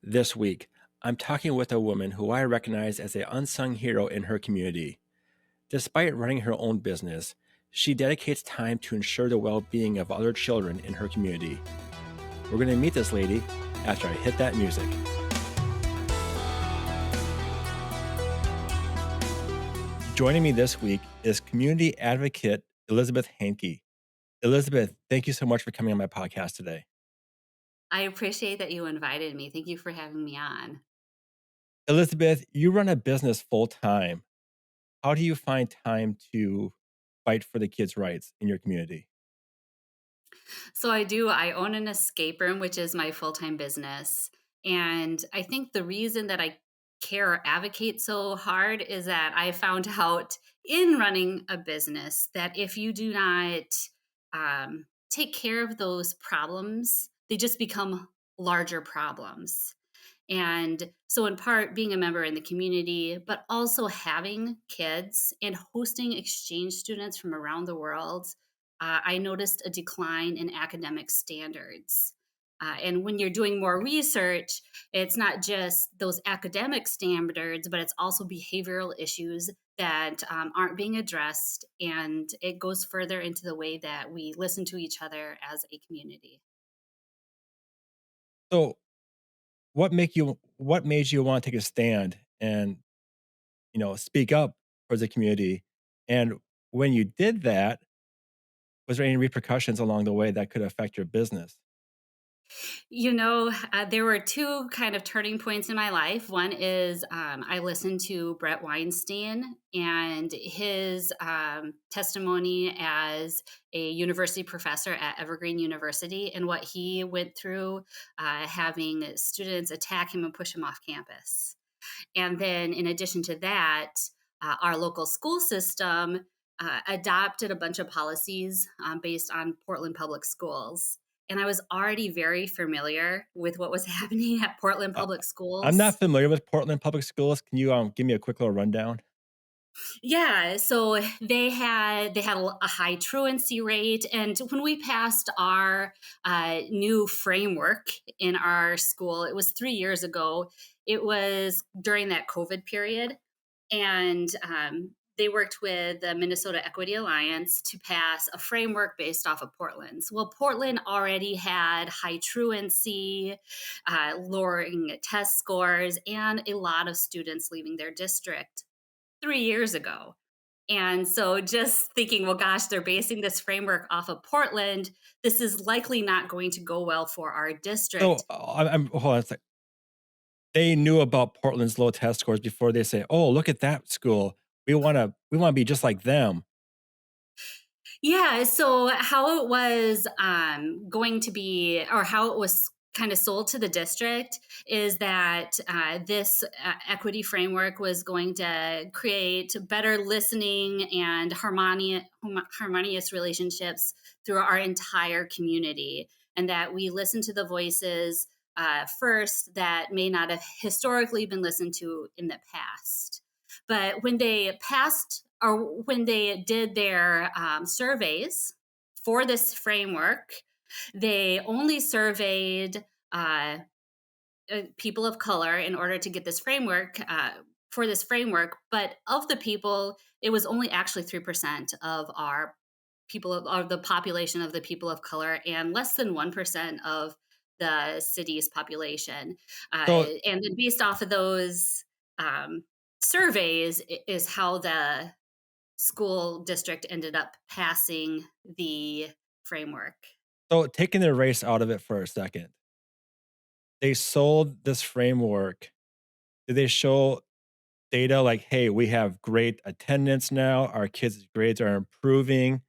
This week, I'm talking with a woman who I recognize as an unsung hero in her community. Despite running her own business, she dedicates time to ensure the well being of other children in her community. We're going to meet this lady after I hit that music. Joining me this week is community advocate Elizabeth Hanke. Elizabeth, thank you so much for coming on my podcast today. I appreciate that you invited me. Thank you for having me on. Elizabeth, you run a business full time. How do you find time to fight for the kids' rights in your community? So I do, I own an escape room, which is my full-time business. And I think the reason that I care or advocate so hard is that I found out in running a business that if you do not take care of those problems, they just become larger problems. And so, in part, being a member in the community, but also having kids and hosting exchange students from around the world, I noticed a decline in academic standards. And when you're doing more research, it's not just those academic standards, but it's also behavioral issues that aren't being addressed. And it goes further into the way that we listen to each other as a community. So, what made you want to take a stand and, speak up for the community? And when you did that, was there any repercussions along the way that could affect your business? There were two kind of turning points in my life. One is I listened to Brett Weinstein and his testimony as a university professor at Evergreen University and what he went through having students attack him and push him off campus. And then, in addition to that, our local school system adopted a bunch of policies based on Portland Public Schools. And I was already very familiar with what was happening at Portland Uh, Public I'm not Schools. familiar with Portland Public Schools. Can you give me a quick little rundown? Yeah, so they had a high truancy rate, and when we passed our new framework in our school, it was 3 years ago. It was during that COVID period, and they worked with the Minnesota Equity Alliance to pass a framework based off of Portland's. Well, Portland already had high truancy, lowering test scores, and a lot of students leaving their district 3 years ago. And so just thinking, well, gosh, they're basing this framework off of Portland. This is likely not going to go well for our So, district. I'm hold on a sec. They knew about Portland's low test scores before they say, "Oh, look at that school. We wanna be just like them." Yeah. So how it was going to be, or how it was kind of sold to the district, is that this equity framework was going to create better listening and harmonious relationships through our entire community, and that we listen to the voices first that may not have historically been listened to in the past. But when they passed or when they did their surveys for this framework, they only surveyed uh, people of color in order to get this framework. For this framework, but of the people, it was only actually 3% of our of the population of the people of color, and less than 1% of the city's population. So And then based off of those um, surveys is how the school district ended up passing the framework. so taking the race out of it for a second, they sold this framework. Did they show data like, "Hey, we have great attendance now. Our kids' grades are improving."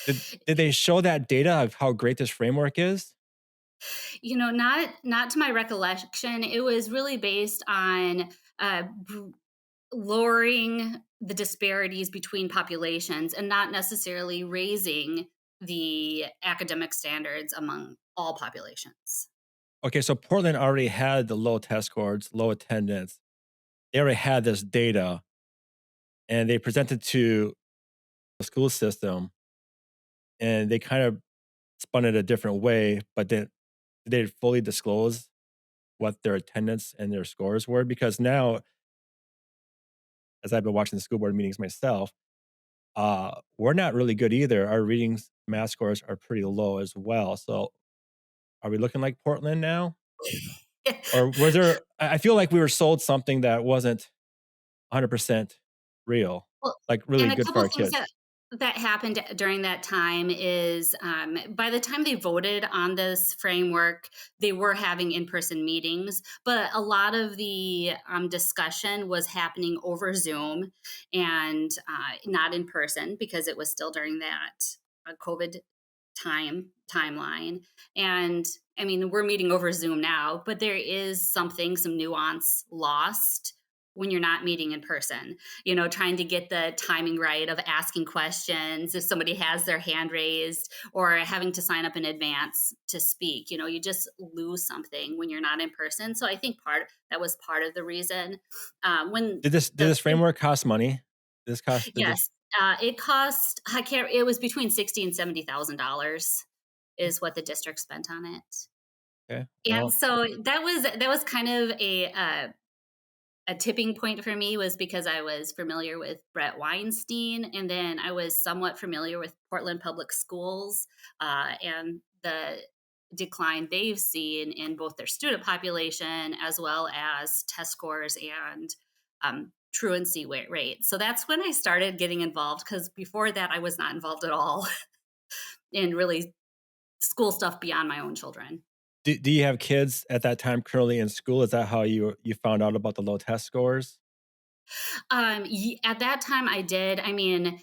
Did they show that data of how great this framework is? Not to my recollection. It was really based on lowering the disparities between populations and not necessarily raising the academic standards among all populations. Okay, so Portland already had the low test scores, low attendance. They already had this data, and they presented to the school system, and they kind of spun it a different way, but then did they fully disclose? what their attendance and their scores were? Because now, as I've been watching the school board meetings myself, we're not really good either. Our readings math scores are pretty low as well. So are we looking like Portland now? Or was there I feel like we were sold something that wasn't 100% real, Well, like really and a good for couple our things kids. that happened during that time is, by the time they voted on this framework, they were having in-person meetings, but a lot of the, discussion was happening over Zoom and, not in person because it was still during that, COVID timeline, and, I mean, we're meeting over Zoom now, but there is some nuance lost when you're not meeting in person, trying to get the timing right of asking questions if somebody has their hand raised or having to sign up in advance to speak. You just lose something when you're not in person. So I think that was part of the reason. When Did the this framework cost money? Did this Yes, it cost. I can't. It was between $60,000 and $70,000 is what the district spent on it. okay, And well, so that was kind of a tipping point for me was because I was familiar with Brett Weinstein, and then I was somewhat familiar with Portland Public Schools and the decline they've seen in both their student population as well as test scores and truancy rate. So that's when I started getting involved because before that, I was not involved at all in really school stuff beyond my own children. do you have kids at that time currently in school? Is that how you found out about the low test scores? At that time, I did. I mean,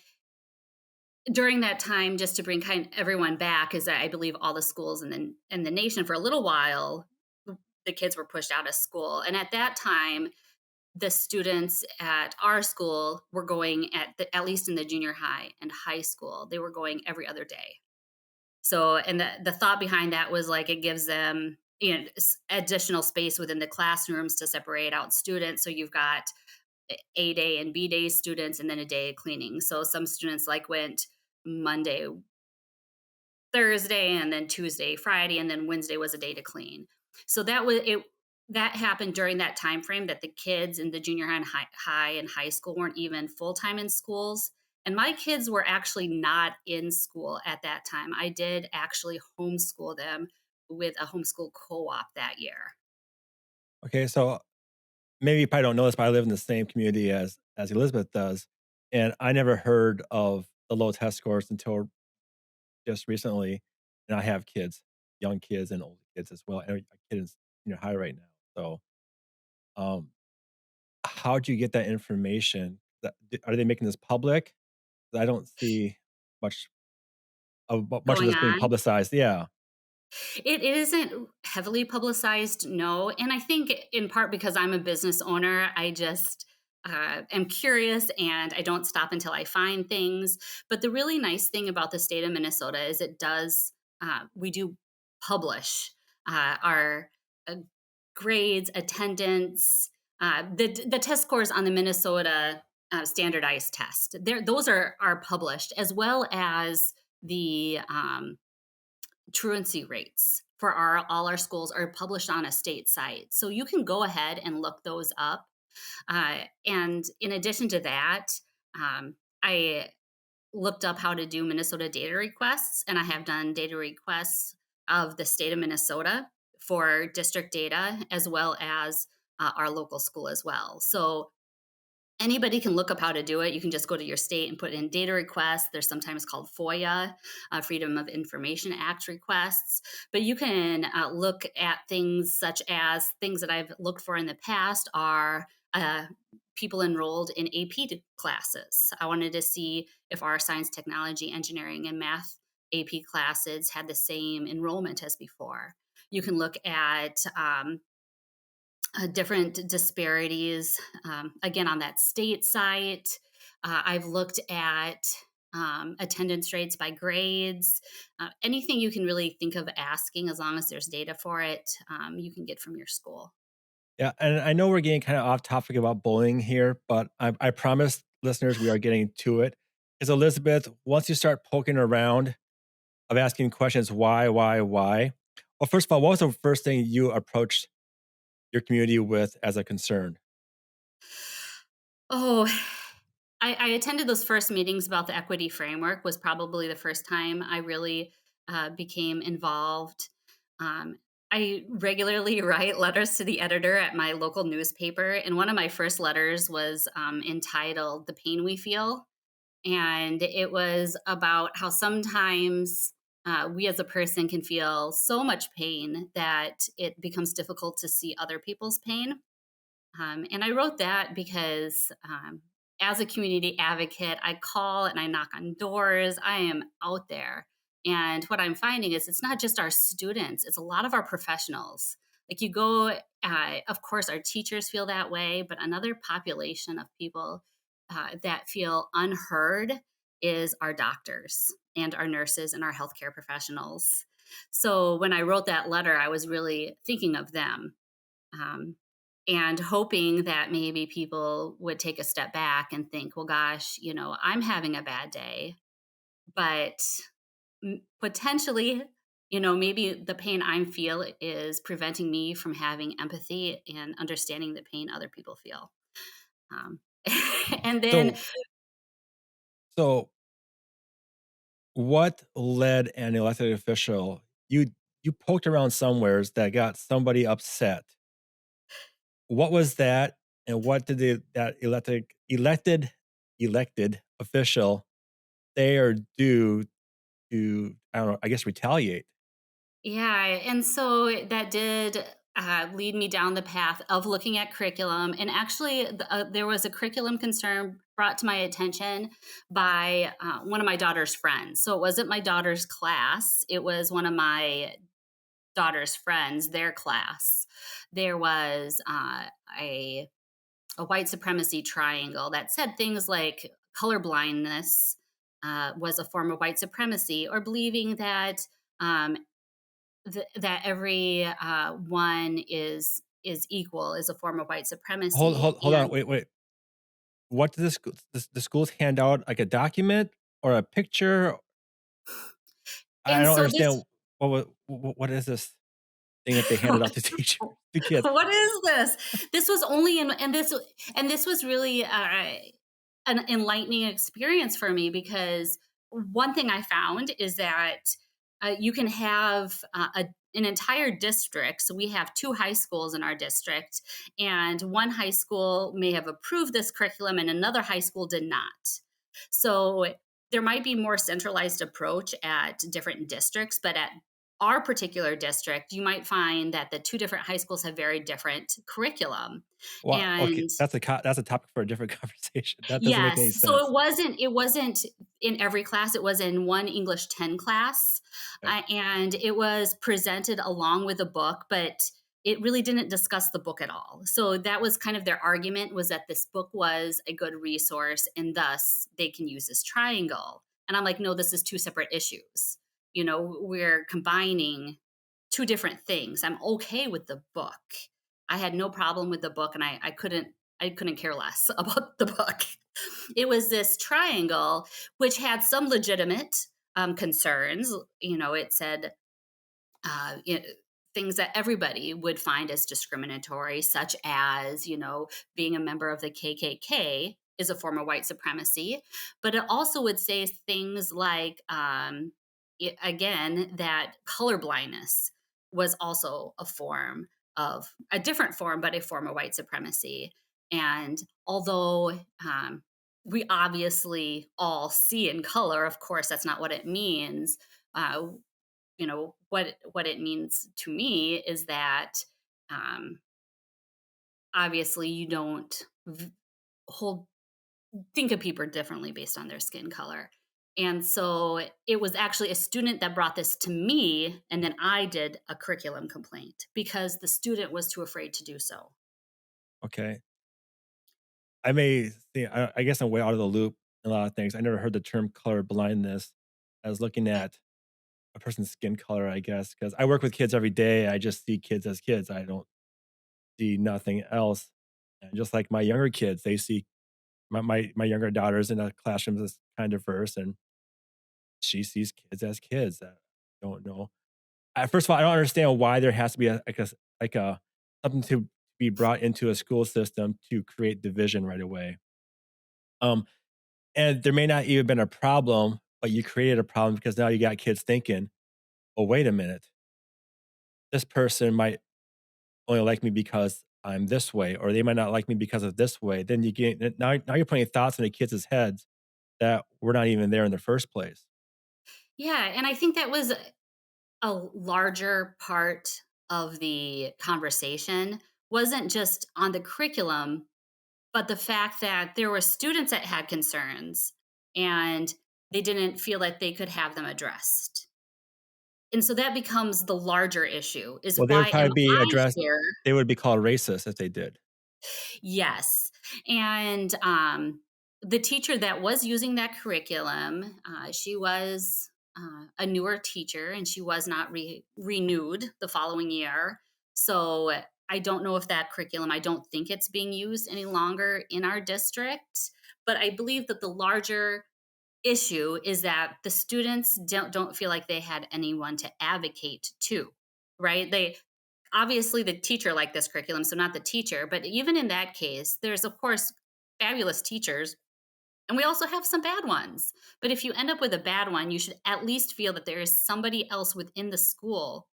during that time, just to bring everyone back, is that I believe all the schools in the nation for a little while, the kids were pushed out of school, and at that time, the students at our school were going at least in the junior high and high school, they were going every other day. So, and the thought behind that was like it gives them additional space within the classrooms to separate out students. So you've got A day and B day students and then a day of cleaning. So some students like went Monday, Thursday, and then Tuesday, Friday, and then Wednesday was a day to clean. So that happened during that time frame that the kids in the junior high and high school weren't even full time in schools. And my kids were actually not in school at that time. I did actually homeschool them with a homeschool co-op that year. Okay, so maybe you probably don't know this, but I live in the same community as Elizabeth does, and I never heard of the low test scores until just recently, and I have kids, young kids and older kids as well, and a kid in junior high right now. So, um, how'd you get that information? Are they making this public? I don't see much much of Going this being on. publicized. Yeah. It isn't heavily publicized, no, and I think in part because I'm a business owner, I just, am curious and I don't stop until I find things, but the really nice thing about the state of Minnesota is we do publish, our, uh, grades, attendance, the test scores on the Minnesota, standardized test. Those are published as well as the, truancy rates for all our schools are published on a state site. So you can go ahead and look those up. And in addition to that, I looked up how to do Minnesota data requests, and I have done data requests of the state of Minnesota for district data as well as our local school as well. So anybody can look up how to do it. You can just go to your state and put in data requests. They're sometimes called FOIA, Freedom of Information Act requests. But you can look at things such as things that I've looked for in the past are people enrolled in AP classes. I wanted to see if our science, technology, engineering, and math AP classes had the same enrollment as before. You can look at different disparities. Again, on that state site, I've looked at attendance rates by grades. Anything you can really think of asking, as long as there's data for it, you can get from your school. Yeah, and I know we're getting kinda off topic about bullying here, but I promise listeners we are getting to it. Because Elizabeth, once you start poking around of asking questions, why? Well, first of all, what was the first thing you approached your community with as a concern? Oh, I attended those first meetings about the equity framework was probably the first time I really became involved. Um, I regularly write letters to the editor at my local newspaper, and one of my first letters was entitled "The Pain We Feel," and it was about how sometimes we as a person can feel so much pain that it becomes difficult to see other people's pain. And I wrote that because as a community advocate, I call and I knock on doors. I am out there. And what I'm finding is it's not just our students, it's a lot of our professionals. Like you go, of course, our teachers feel that way, but another population of people that feel unheard is our doctors and our nurses and our healthcare professionals. So when I wrote that letter, I was really thinking of them, um, and hoping that maybe people would take a step back and think, well, gosh, I'm having a bad day, but potentially, maybe the pain I feel is preventing me from having empathy and understanding the pain other people feel. Um, and then, So so what led an elected official you poked around somewheres that got somebody upset. What was that, and what did that elected official say or do to, I don't know, I guess retaliate? yeah, and so that did lead me down the path of looking at curriculum. And actually, there was a curriculum concern brought to my attention by one of my daughter's friends. So it wasn't my daughter's class, it was one of my daughter's friends, their class. There was a white supremacy triangle that said things like color blindness was a form of white supremacy, or believing that um, that every one is equal is a form of white supremacy. Hold on, And wait. What did the schools hand out, like a document or a picture? I and don't so this understand what is this thing that they handed out to teachers to kids? what is this? This was only in and this was really an enlightening experience for me, because one thing I found is that you can have an entire district. So we have two high schools in our district, and one high school may have approved this curriculum, and another high school did not. So there might be more centralized approach at different districts, but at our particular district, you might find that the two different high schools have very different curriculum. Well, okay, And that's a topic for a different conversation. That doesn't make yes, any so sense. it wasn't in every class, it was in one English 10 class, Okay. and it was presented along with a book, but it really didn't discuss the book at all. So that was kind of their argument, was that this book was a good resource and thus they can use this triangle. And I'm like, "No, this is two separate issues." We're combining two different things. I'm okay with the book. I had no problem with the book, and I couldn't care less about the book. It was this triangle, which had some legitimate concerns. It said uh, it, things that everybody would find as discriminatory, such as, being a member of the KKK is a form of white supremacy. But it also would say things like, again, that color blindness was also a different form, but a form of white supremacy. And although we obviously all see in color, of course, that's not what it means. Uh, what it means to me is that um, obviously you don't hold think of people differently based on their skin color. And so it was actually a student that brought this to me, and then I did a curriculum complaint because the student was too afraid to do so. Okay. I may think I guess I'm way out of the loop in a lot of things. I never heard the term color blindness. I was looking at a person's skin color, I guess, because I work with kids every day. I just see kids as kids. I don't see nothing else. And just like my younger kids, they see my younger daughter's in a classroom that's kind of diverse, and she sees kids as kids. I don't know. First of all, I don't understand why there has to be like a something be brought into a school system to create division right away. Um, and there may not even been a problem, but you created a problem because now you got kids thinking, "Oh, wait a minute. This person might only like me because I'm this way, or they might not like me because of this way." Then you get now you're putting thoughts into kids' heads that were not even there in the first place. Yeah, and I think that was a larger part of the conversation. Wasn't just on the curriculum, but the fact that there were students that had concerns and they didn't feel like they could have them addressed. And so that becomes the larger issue is Well, they would why am probably be I addressed here? they would be called racist if they did. Yes. And the teacher that was using that curriculum, she was a newer teacher and she was not renewed the following year. So I don't know if that curriculum, I don't think it's being used any longer in our district. But I believe that the larger issue is that the students don't feel like they had anyone to advocate to, right? They obviously the teacher liked this curriculum, so not the teacher, but even in that case, there's of course fabulous teachers and we also have some bad ones. But if you end up with a bad one, you should at least feel that there is somebody else within the school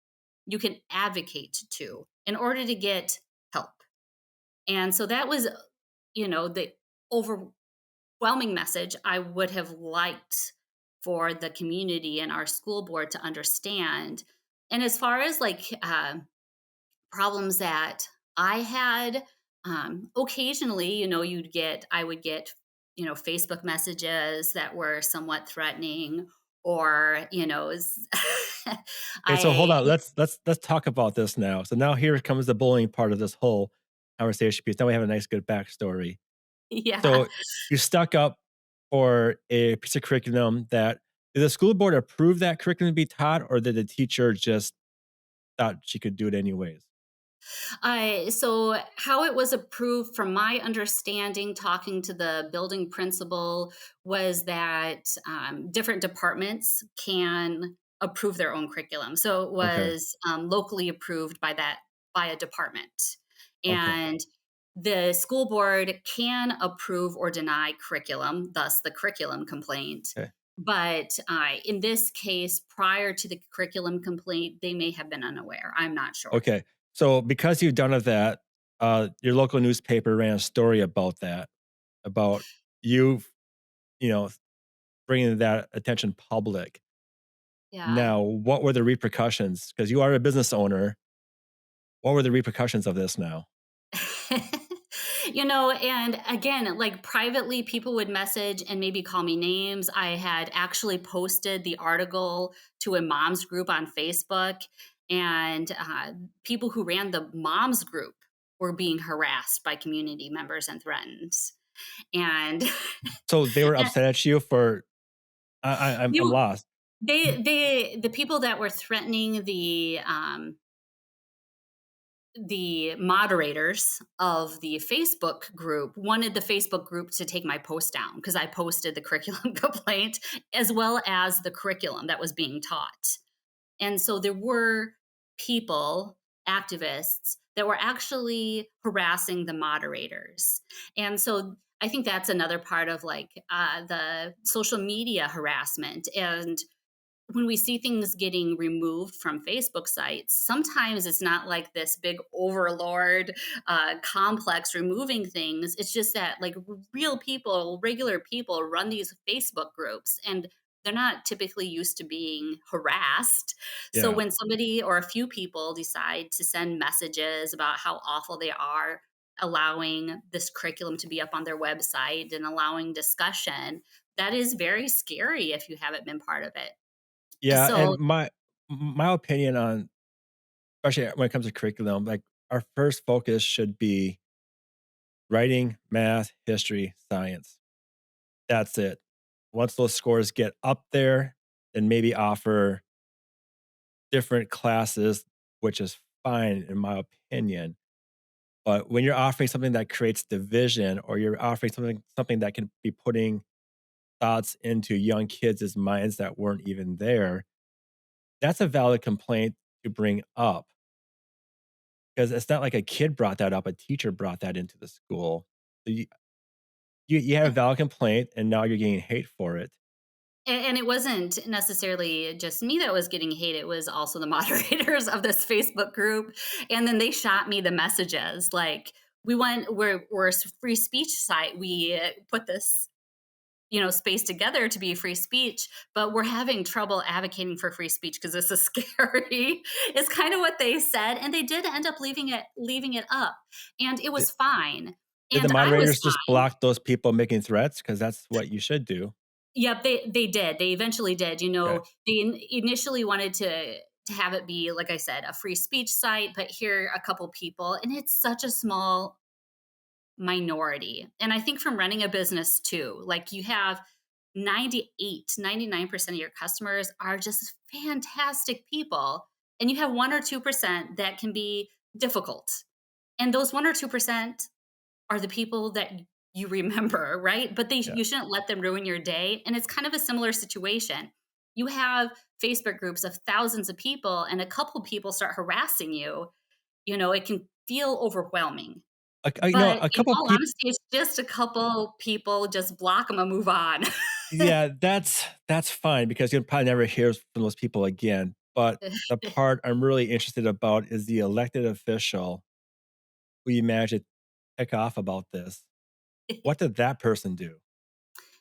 you can advocate to in order to get help. And so that was, the overwhelming message I would have liked for the community and our school board to understand. And as far as like problems that I had, occasionally, I would get, Facebook messages that were somewhat threatening, or, Okay, so hold I, on. Let's talk about this now. So now here comes the bullying part of this whole conversation piece. Now we have a nice good backstory. yeah. So you stuck up for a piece of curriculum that did the school board approve that curriculum to be taught, or did the teacher just thought she could do it anyways? So how it was approved, from my understanding, talking to the building principal, was that different departments can approve their own curriculum. So it Okay. was locally approved by a department, Okay. and the school board can approve or deny curriculum. Thus, the curriculum complaint. Okay. But in this case, prior to the curriculum complaint, they may have been unaware. I'm not sure. Okay. So because you've done of that, your local newspaper ran a story about that, about you, you know, bringing that attention public. Yeah. Now, what were the repercussions? Because you are a business owner. What were the repercussions of this now? And again, like privately, people would message and maybe call me names. I had actually posted the article to a mom's group on Facebook, and people who ran the mom's group were being harassed by community members and threatened. And So they were and upset at you for I'm you, lost. the people that were threatening the moderators of the Facebook group wanted the Facebook group to take my post down because I posted the curriculum complaint as well as the curriculum that was being taught. And so there were people, activists, that were actually harassing the moderators. And so I think that's another part of like the social media harassment. And when we see things getting removed from Facebook sites, sometimes it's not like this big overlord complex removing things. It's just that like real people, regular people run these Facebook groups and they're not typically used to being harassed. So Yeah. when somebody or a few people decide to send messages about how awful they are, allowing this curriculum to be up on their website and allowing discussion, that is very scary if you haven't been part of it. Yeah, So and my opinion on, especially when it comes to curriculum, like, our first focus should be writing, math, history, science. That's it. Once those scores get up there, then maybe offer different classes, which is fine in my opinion. But when you're offering something that creates division, or you're offering something that can be putting thoughts into young kids' minds that weren't even there, that's a valid complaint to bring up. 'Cause it's not like a kid brought that up, a teacher brought that into the school. So you had a valid complaint, and now you're getting hate for it. And it wasn't necessarily just me that was getting hate, it was also the moderators of this Facebook group, and then they shot me the messages, like, we're a free speech site, we put this, space together to be free speech, but we're having trouble advocating for free speech because this is scary. It's kind of what they said, and they did end up leaving it up, and it Did was fine, did the and I was moderators just fine. block those people making threats? Because that's what you should do. Yep, they did. They eventually did. Okay. They initially wanted to have it be, like I said, a free speech site, but here are a couple people, and it's such a small minority. And I think from running a business too, like you have 99% of your customers are just fantastic people, and you have 1 or 2% that can be difficult. And those 1 or 2% are the people that you remember, right? But Yeah. you shouldn't let them ruin your day. And it's kind of a similar situation. You have Facebook groups of thousands of people, and a couple people start harassing you. It can feel overwhelming. But A in couple all people. honesty, it's just a couple people, just block them and move on. Yeah, that's fine because you'll probably never hear from those people again, but the part I'm really interested about is the elected official who you managed to tick off about this. What did that person do?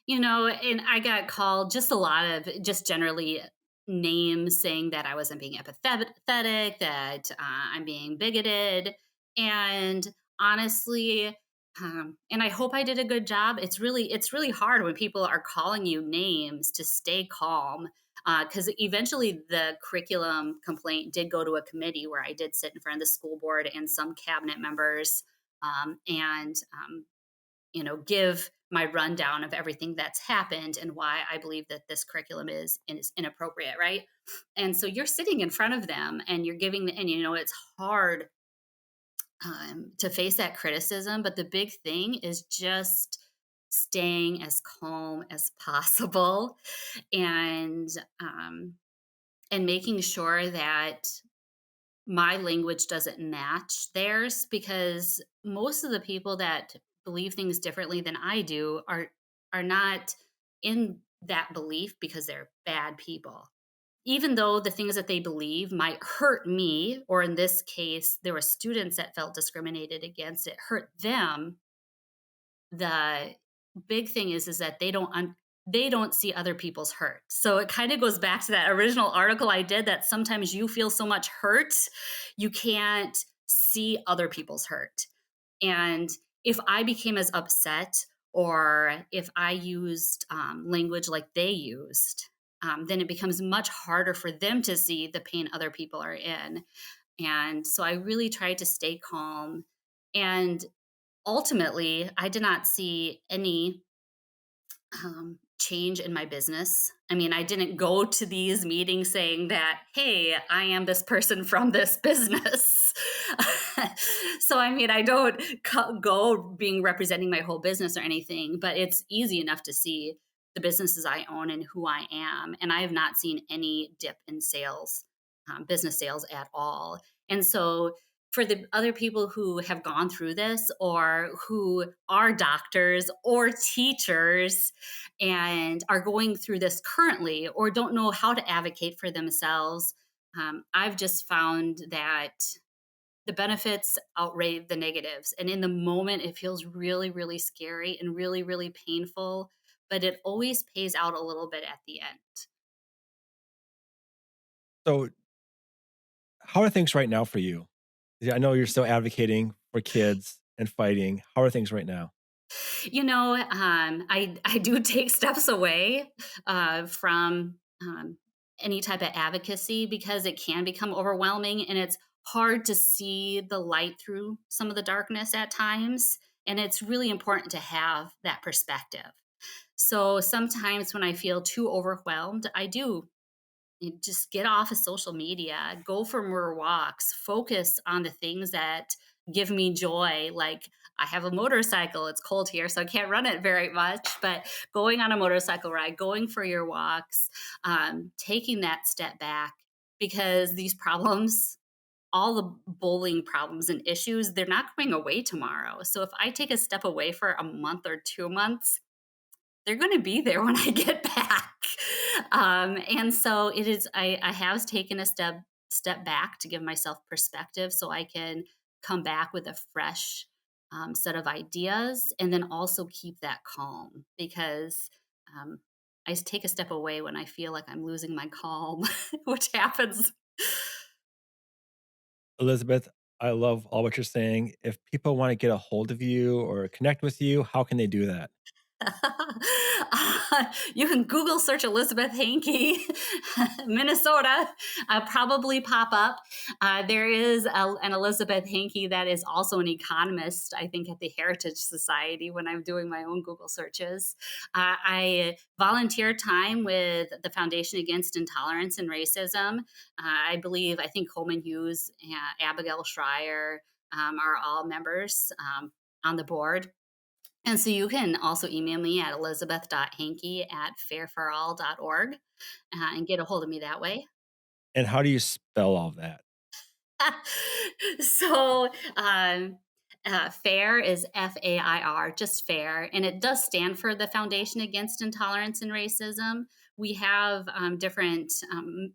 And I got called just a lot of just generally names saying that I wasn't being empathetic, that I'm being bigoted. And honestly, and I hope I did a good job. It's really hard when people are calling you names to stay calm. Because eventually the curriculum complaint did go to a committee where I did sit in front of the school board and some cabinet members, and give my rundown of everything that's happened and why I believe that this curriculum is inappropriate, right? And so you're sitting in front of them and you're giving, and it's hard to face that criticism. But the big thing is just staying as calm as possible, and um, and making sure that my language doesn't match theirs, because most of the people that believe things differently than I do are not in that belief because they're bad people. Even though the things that they believe might hurt me, or in this case, there were students that felt discriminated against, it hurt them. The big thing is that they don't see other people's hurt. So it kind of goes back to that original article I did, that sometimes you feel so much hurt, you can't see other people's hurt. And if I became as upset, or if I used language like they used, then it becomes much harder for them to see the pain other people are in. And so I really tried to stay calm. And ultimately, I did not see any change in my business. I mean, I didn't go to these meetings saying that, hey, I am this person from this business. So, I mean, I don't go being representing my whole business or anything, but it's easy enough to see the businesses I own and who I am. And I have not seen any dip in sales, business sales at all. And so, for the other people who have gone through this, or who are doctors or teachers and are going through this currently, or don't know how to advocate for themselves, I've just found that the benefits outweigh the negatives. And in the moment, it feels really, really scary and really, really painful, but it always pays out a little bit at the end. So, how are things right now for you? Yeah, I know you're still advocating for kids and fighting. How are things right now? I do take steps away from any type of advocacy, because it can become overwhelming, and it's hard to see the light through some of the darkness at times. And it's really important to have that perspective. So sometimes when I feel too overwhelmed, I do just get off of social media, go for more walks, focus on the things that give me joy. Like, I have a motorcycle, it's cold here, so I can't run it very much, but going on a motorcycle ride, going for your walks, taking that step back, because these problems all the bullying problems and issues, they're not going away tomorrow. So if I take a step away for a month or 2 months, they're gonna be there when I get back. And so it is I have taken a step back to give myself perspective so I can come back with a fresh, set of ideas, and then also keep that calm because, um, take a step away when I feel like I'm losing my calm, which happens. Elizabeth, I love all what you're saying. If people want to get a hold of you or connect with you, how can they do that? You can Google search Elizabeth Hanke, Minnesota, probably pop up. There is an Elizabeth Hanke that is also an economist, I think, at the Heritage Society when I'm doing my own Google searches. I volunteer time with the Foundation Against Intolerance and Racism. I think Coleman Hughes, Abigail Schreier are all members on the board, and so you can also email me at elizabeth.hanke@fairforall.org and get a hold of me that way. And how do you spell all that? so FAIR is FAIR, just FAIR, and it does stand for the Foundation Against Intolerance and Racism. We have different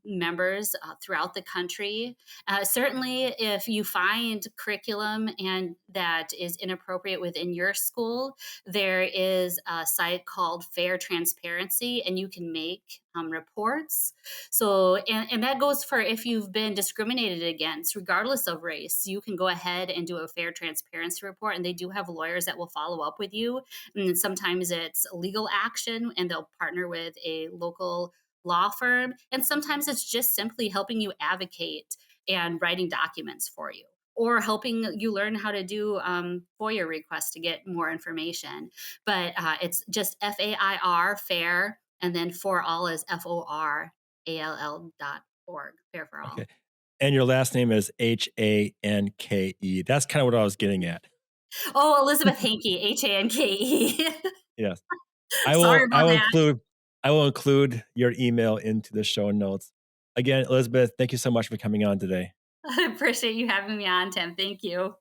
members throughout the country. Certainly, if you find curriculum and that is inappropriate within your school, there is a site called Fair Transparency, and you can make reports. So, and that goes for if you've been discriminated against, regardless of race, you can go ahead and do a fair transparency report. And they do have lawyers that will follow up with you. And sometimes it's legal action and they'll partner with a local law firm. And sometimes it's just simply helping you advocate and writing documents for you, or helping you learn how to do FOIA requests to get more information. But it's just FAIR, fair, and then for all is FORALL.org, Fair for All. Okay. And your last name is Hanke. That's kind of what I was getting at. Oh, Elizabeth Hanke, Hanke. Yes. Sorry I about will that. include your email into the show notes. Again, Elizabeth, thank you so much for coming on today. I appreciate you having me on, Tim. Thank you.